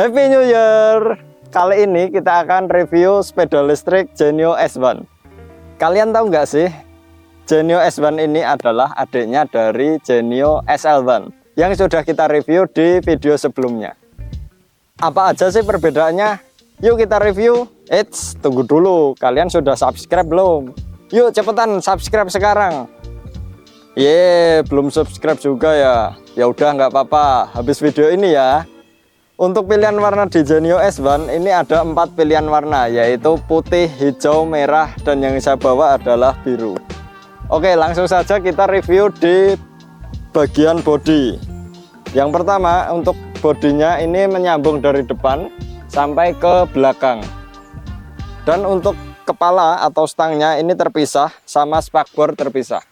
Happy New Year. Kali ini kita akan review sepeda listrik Genio S1. Kalian tahu nggak sih, Genio S1 ini adalah adiknya dari Genio SL1 yang sudah kita review di video sebelumnya. Apa aja sih perbedaannya? Yuk kita review. Eits, tunggu dulu, kalian sudah subscribe belum? Yuk cepetan subscribe sekarang. Belum subscribe juga ya. Ya udah nggak apa-apa, habis video ini ya. Untuk pilihan warna di Genio S1 ini ada 4 pilihan warna, yaitu putih, hijau, merah, dan yang saya bawa adalah biru. Oke, langsung saja kita review di bagian bodi. Yang pertama, untuk bodinya ini menyambung dari depan sampai ke belakang. Dan untuk kepala atau stangnya ini terpisah sama spakbor terpisah.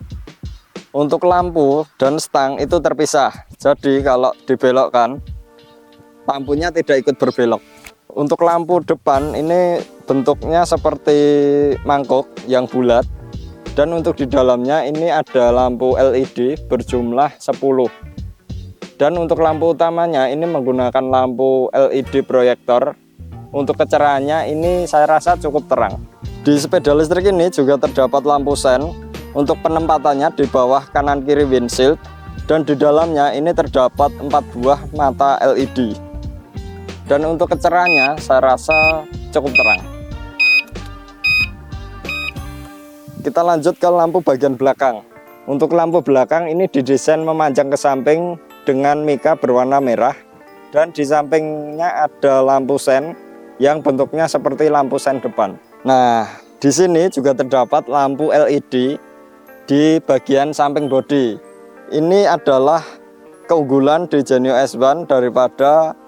Untuk lampu dan stang itu terpisah. Jadi kalau dibelokkan, lampunya tidak ikut berbelok. Untuk lampu depan ini bentuknya seperti mangkok yang bulat, dan untuk di dalamnya ini ada lampu LED berjumlah 10. Dan untuk lampu utamanya ini menggunakan lampu LED proyektor. Untuk kecerahannya ini saya rasa cukup terang. Di sepeda listrik ini juga terdapat lampu sen untuk penempatannya di bawah kanan kiri windshield, dan di dalamnya ini terdapat 4 buah mata LED. Dan untuk kecerahannya saya rasa cukup terang. Kita lanjut ke lampu bagian belakang. Untuk lampu belakang ini didesain memanjang ke samping dengan mika berwarna merah, dan di sampingnya ada lampu sen yang bentuknya seperti lampu sen depan. Nah, di sini juga terdapat lampu LED di bagian samping bodi. Ini adalah keunggulan di Genio S1 daripada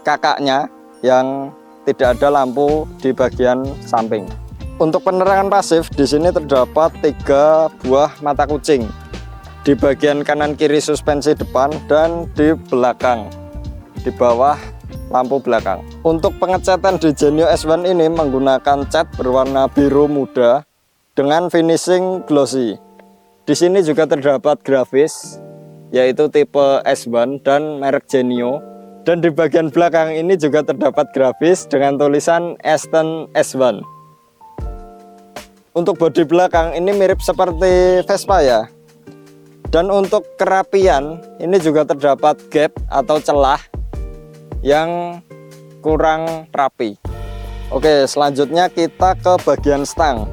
kakaknya yang tidak ada lampu di bagian samping. Untuk penerangan pasif di sini terdapat 3 buah mata kucing di bagian kanan kiri suspensi depan dan di belakang di bawah lampu belakang. Untuk pengecatan di Genio S1 ini menggunakan cat berwarna biru muda dengan finishing glossy. Di sini juga terdapat grafis yaitu tipe S1 dan merek Genio. Dan di bagian belakang ini juga terdapat grafis dengan tulisan Aston S1. Untuk bodi belakang ini mirip seperti Vespa ya. Dan untuk kerapian ini juga terdapat gap atau celah yang kurang rapi. Oke, selanjutnya kita ke bagian stang.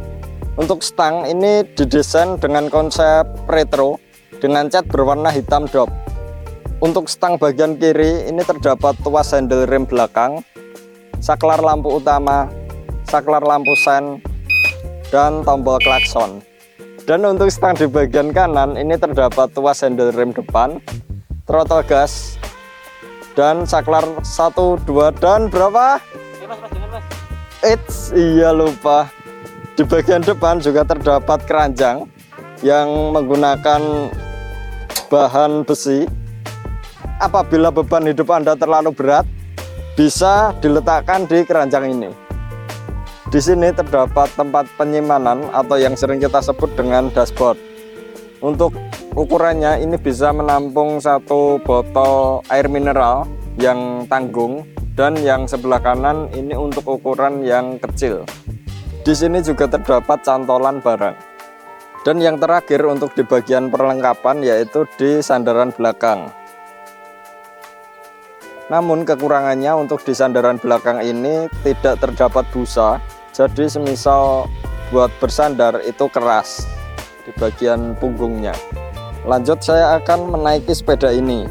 Untuk stang ini didesain dengan konsep retro dengan cat berwarna hitam dop. Untuk stang bagian kiri ini terdapat tuas handle rem belakang, saklar lampu utama, saklar lampu sen, dan tombol klakson. Dan untuk stang di bagian kanan ini terdapat tuas handle rem depan, throttle gas, dan saklar 1, 2, dan berapa? Iya lupa. Di bagian depan juga terdapat keranjang yang menggunakan bahan besi. Apabila beban hidup Anda terlalu berat, bisa diletakkan di keranjang ini. Di sini terdapat tempat penyimpanan atau yang sering kita sebut dengan dashboard. Untuk ukurannya ini bisa menampung 1 botol air mineral yang tanggung, dan yang sebelah kanan ini untuk ukuran yang kecil. Di sini juga terdapat cantolan barang. Dan yang terakhir untuk di bagian perlengkapan yaitu di sandaran belakang. Namun kekurangannya untuk di sandaran belakang ini tidak terdapat busa, jadi semisal buat bersandar itu keras di bagian punggungnya. Lanjut saya akan menaiki sepeda ini.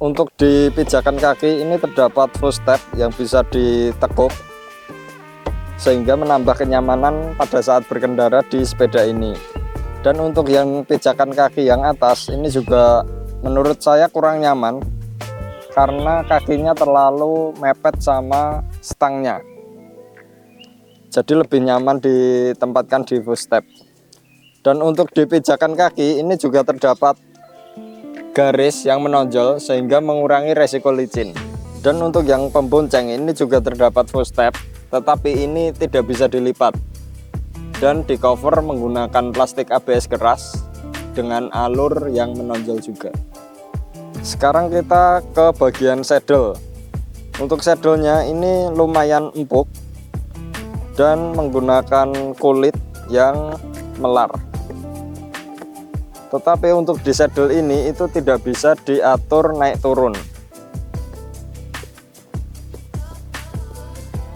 Untuk di pijakan kaki ini terdapat footstep yang bisa ditekuk sehingga menambah kenyamanan pada saat berkendara di sepeda ini. Dan untuk yang pijakan kaki yang atas ini juga menurut saya kurang nyaman karena kakinya terlalu mepet sama stangnya. Jadi lebih nyaman ditempatkan di footstep. Dan untuk di pijakan kaki ini juga terdapat garis yang menonjol sehingga mengurangi resiko licin. Dan untuk yang pembonceng ini juga terdapat footstep, tetapi ini tidak bisa dilipat. Dan di cover menggunakan plastik ABS keras dengan alur yang menonjol juga. Sekarang kita ke bagian saddle. Untuk saddlenya ini lumayan empuk dan menggunakan kulit yang melar. Tetapi untuk di saddle ini itu tidak bisa diatur naik turun.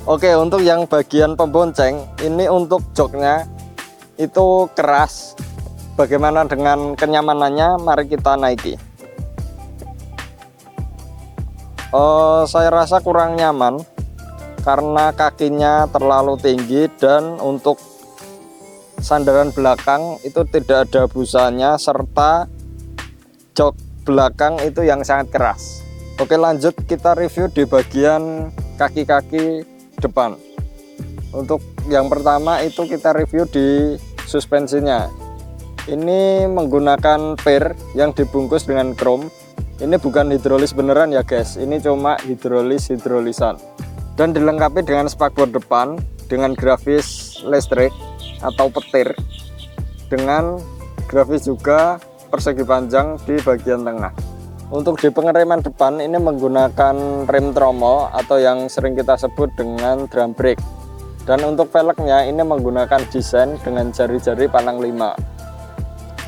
Oke, untuk yang bagian pembonceng ini, untuk joknya itu keras. Bagaimana dengan kenyamanannya? Mari kita naiki. Saya rasa kurang nyaman karena kakinya terlalu tinggi, dan untuk sandaran belakang itu tidak ada busanya, serta jok belakang itu yang sangat keras. Oke, lanjut kita review di bagian kaki-kaki depan. Untuk yang pertama itu kita review di suspensinya. Ini menggunakan per yang dibungkus dengan krom. Ini bukan hidrolis beneran ya guys, ini cuma hidrolisan, dan dilengkapi dengan spakbor depan dengan grafis listrik atau petir, dengan grafis juga persegi panjang di bagian tengah. Untuk di pengereman depan ini menggunakan rem tromol atau yang sering kita sebut dengan drum brake, dan untuk velgnya ini menggunakan desain dengan jari-jari panang 5.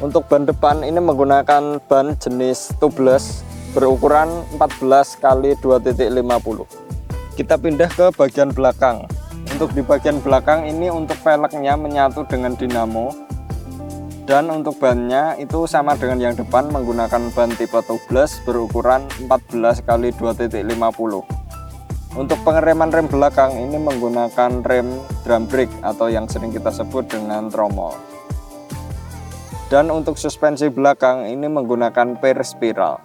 Untuk ban depan ini menggunakan ban jenis tubeless berukuran 14 x 2.50. Kita pindah ke bagian belakang. Untuk di bagian belakang ini untuk velgnya menyatu dengan dinamo, dan untuk bannya itu sama dengan yang depan, menggunakan ban tipe tubeless berukuran 14 x 2.50. Untuk pengereman rem belakang ini menggunakan rem drum brake atau yang sering kita sebut dengan tromol. Dan untuk suspensi belakang ini menggunakan per spiral.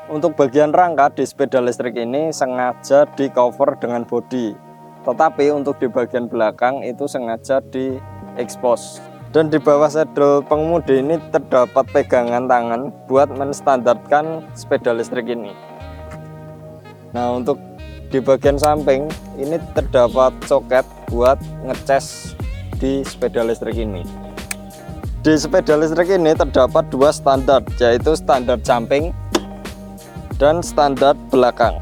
Untuk bagian rangka di sepeda listrik ini sengaja di cover dengan bodi, tetapi untuk di bagian belakang itu sengaja di expose. Dan di bawah saddle pengemudi ini terdapat pegangan tangan buat menstandarkan sepeda listrik ini. Nah, untuk di bagian samping ini terdapat soket buat ngecas di sepeda listrik ini. Di sepeda listrik ini terdapat dua standar, yaitu standar jumping dan standar belakang.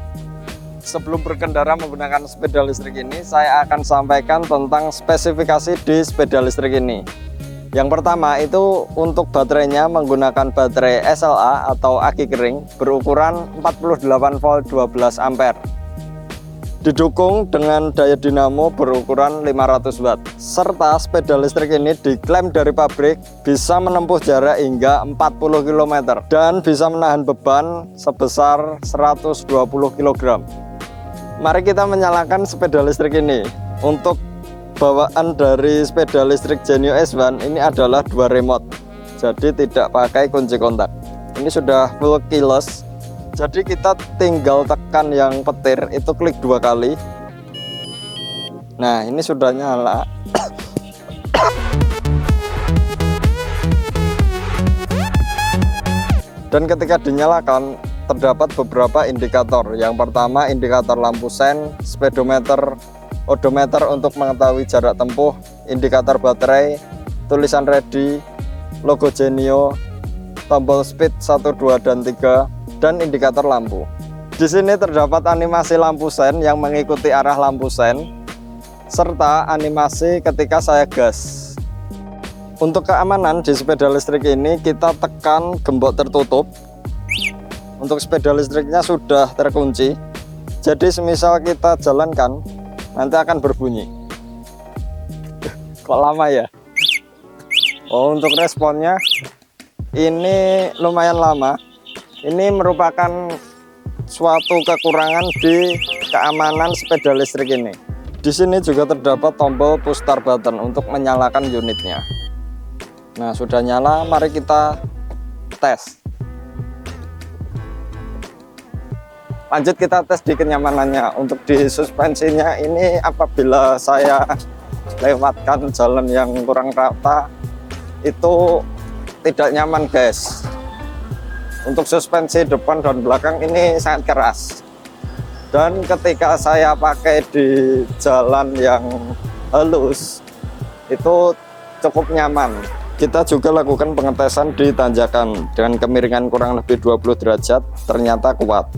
Sebelum berkendara menggunakan sepeda listrik ini, saya akan sampaikan tentang spesifikasi di sepeda listrik ini. Yang pertama itu untuk baterainya menggunakan baterai SLA atau aki kering berukuran 48 volt 12 ampere. Didukung dengan daya dinamo berukuran 500 watt. Serta sepeda listrik ini diklaim dari pabrik bisa menempuh jarak hingga 40 km dan bisa menahan beban sebesar 120 kg. Mari kita menyalakan sepeda listrik ini. Untuk bawaan dari sepeda listrik Genio S1 ini adalah dua remote, jadi tidak pakai kunci kontak. Ini sudah full keyless, jadi kita tinggal tekan yang petir itu, klik 2 kali. Nah, ini sudah nyala. Dan ketika dinyalakan terdapat beberapa indikator. Yang pertama indikator lampu sen, speedometer, odometer untuk mengetahui jarak tempuh, indikator baterai, tulisan ready, logo Genio, tombol speed 1, 2, dan 3, dan indikator lampu. Di sini terdapat animasi lampu sen yang mengikuti arah lampu sen, serta animasi ketika saya gas. Untuk keamanan di sepeda listrik ini kita tekan gembok tertutup. Untuk sepeda listriknya sudah terkunci, jadi semisal kita jalankan nanti akan berbunyi. Kok lama ya? Oh, untuk responnya ini lumayan lama. Ini merupakan suatu kekurangan di keamanan sepeda listrik ini. Di sini juga terdapat tombol push start button untuk menyalakan unitnya. Nah, sudah nyala, mari kita tes. Lanjut kita tes di kenyamanannya. Untuk di suspensinya ini, apabila saya lewatkan jalan yang kurang rata itu tidak nyaman guys. Untuk suspensi depan dan belakang ini sangat keras, dan ketika saya pakai di jalan yang halus itu cukup nyaman. Kita juga lakukan pengetesan di tanjakan dengan kemiringan kurang lebih 20 derajat, ternyata kuat.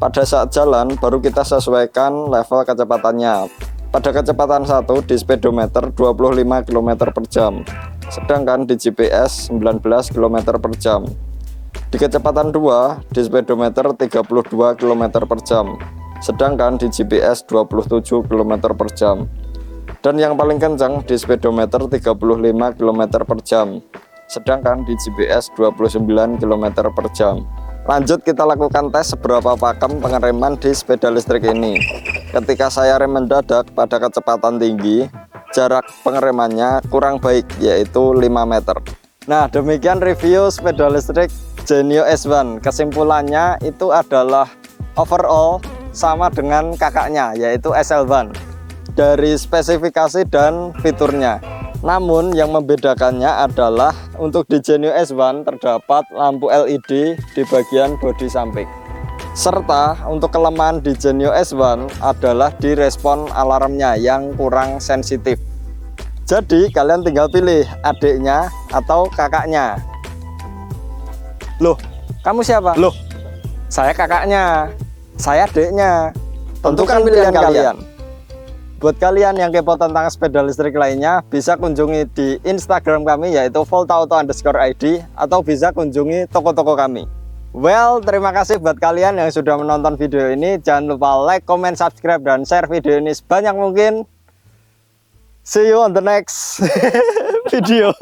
Pada saat jalan baru kita sesuaikan level kecepatannya. Pada kecepatan 1 di speedometer 25 km per jam, sedangkan di GPS 19 km per jam. Di kecepatan 2 di speedometer 32 km per jam, sedangkan di GPS 27 km per jam. Dan yang paling kencang di speedometer 35 km per jam, sedangkan di GPS 29 km per jam. Lanjut kita lakukan tes seberapa pakem pengereman di sepeda listrik ini. Ketika saya rem mendadak pada kecepatan tinggi, jarak pengeremannya kurang baik, yaitu 5 meter. Nah, demikian review sepeda listrik Genio S1. Kesimpulannya itu adalah overall sama dengan kakaknya, yaitu SL1 dari spesifikasi dan fiturnya. Namun yang membedakannya adalah untuk di Genio S1 terdapat lampu LED di bagian bodi samping. Serta untuk kelemahan di Genio S1 adalah di respon alarmnya yang kurang sensitif. Jadi kalian tinggal pilih adiknya atau kakaknya. Loh, kamu siapa? Loh, saya kakaknya, saya adiknya. Tentukan pilihan kalian. Buat kalian yang kepo tentang sepeda listrik lainnya, bisa kunjungi di Instagram kami yaitu voltauto_id atau bisa kunjungi toko-toko kami. Well, terima kasih buat kalian yang sudah menonton video ini. Jangan lupa like, comment, subscribe, dan share video ini sebanyak mungkin. See you on the next video.